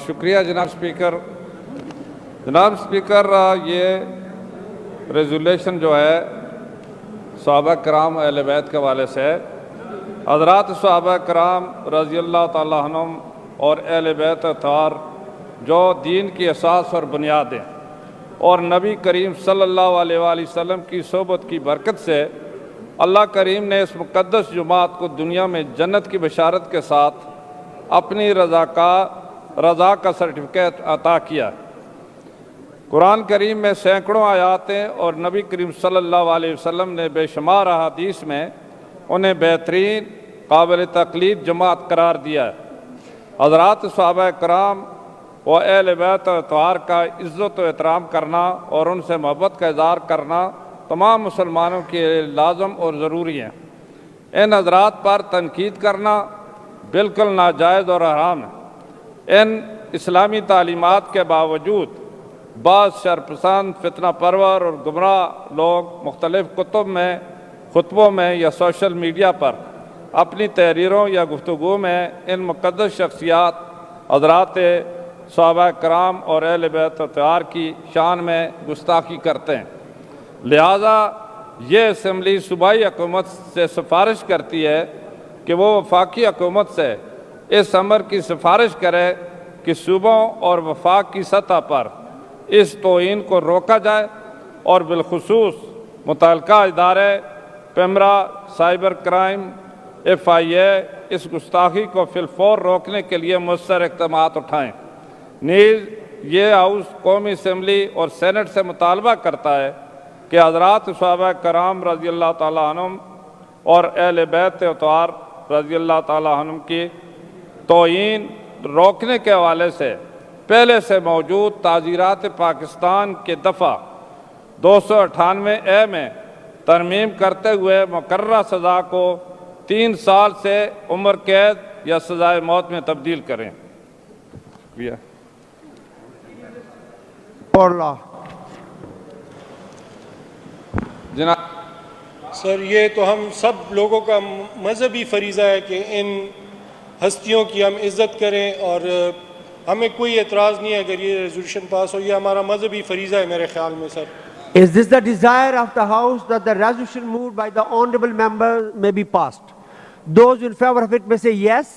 شکریہ جناب اسپیکر. جناب اسپیکر، یہ ریزولیشن جو ہے صحابہ کرام اہل بیت کے حوالے سے ہے. حضرات صحابہ کرام رضی اللہ تعالیٰ عنہم اور اہل بیت اطہار جو دین کی اساس اور بنیاد ہیں، اور نبی کریم صلی اللہ علیہ وآلہ وسلم کی صحبت کی برکت سے اللہ کریم نے اس مقدس جماعت کو دنیا میں جنت کی بشارت کے ساتھ اپنی رضا کا سرٹیفکیٹ عطا کیا. قرآن کریم میں سینکڑوں آیاتیں اور نبی کریم صلی اللہ علیہ وسلم نے بے شمار احادیث میں انہیں بہترین قابل تقلید جماعت قرار دیا ہے. حضرات صحابہ کرام و اہل بیت اطہار کا عزت و احترام کرنا اور ان سے محبت کا اظہار کرنا تمام مسلمانوں کے لیے لازم اور ضروری ہیں. ان حضرات پر تنقید کرنا بالکل ناجائز اور حرام ہے. ان اسلامی تعلیمات کے باوجود بعض شرپسند، فتنہ پرور اور گمراہ لوگ مختلف خطبوں میں یا سوشل میڈیا پر اپنی تحریروں یا گفتگو میں ان مقدس شخصیات حضرات صحابہ کرام اور اہل بیت اطہار کی شان میں گستاخی کرتے ہیں. لہٰذا یہ اسمبلی صوبائی حکومت سے سفارش کرتی ہے کہ وہ وفاقی حکومت سے اس امر کی سفارش کرے کہ صوبوں اور وفاق کی سطح پر اس توہین کو روکا جائے اور بالخصوص متعلقہ ادارے پیمرا، سائبر کرائم، FIA اس گستاخی کو فی الفور روکنے کے لیے مؤثر اقدامات اٹھائیں. نیز یہ ہاؤس قومی اسمبلی اور سینٹ سے مطالبہ کرتا ہے کہ حضرات صحابہ کرام رضی اللہ تعالیٰ عنہم اور اہل بیت اطہار رضی اللہ تعالیٰ عنہم کی توہین روکنے کے حوالے سے پہلے سے موجود تعزیرات پاکستان کے دفعہ 298A میں ترمیم کرتے ہوئے مقررہ سزا کو 3 سال سے عمر قید یا سزائے موت میں تبدیل کریں. جناب سر، یہ تو ہم سب لوگوں کا مذہبی فریضہ ہے کہ ان ہستیوں کی ہم عزت کریں، اور ہمیں کوئی اعتراض نہیں ہے اگر یہ ریزولوشن پاس ہو. یہ ہمارا مذہبی فریضہ ہے میرے خیال میں. سر، Is this the desire of the House that the resolution moved by the honorable member may be passed? Those in favor of it may say yes.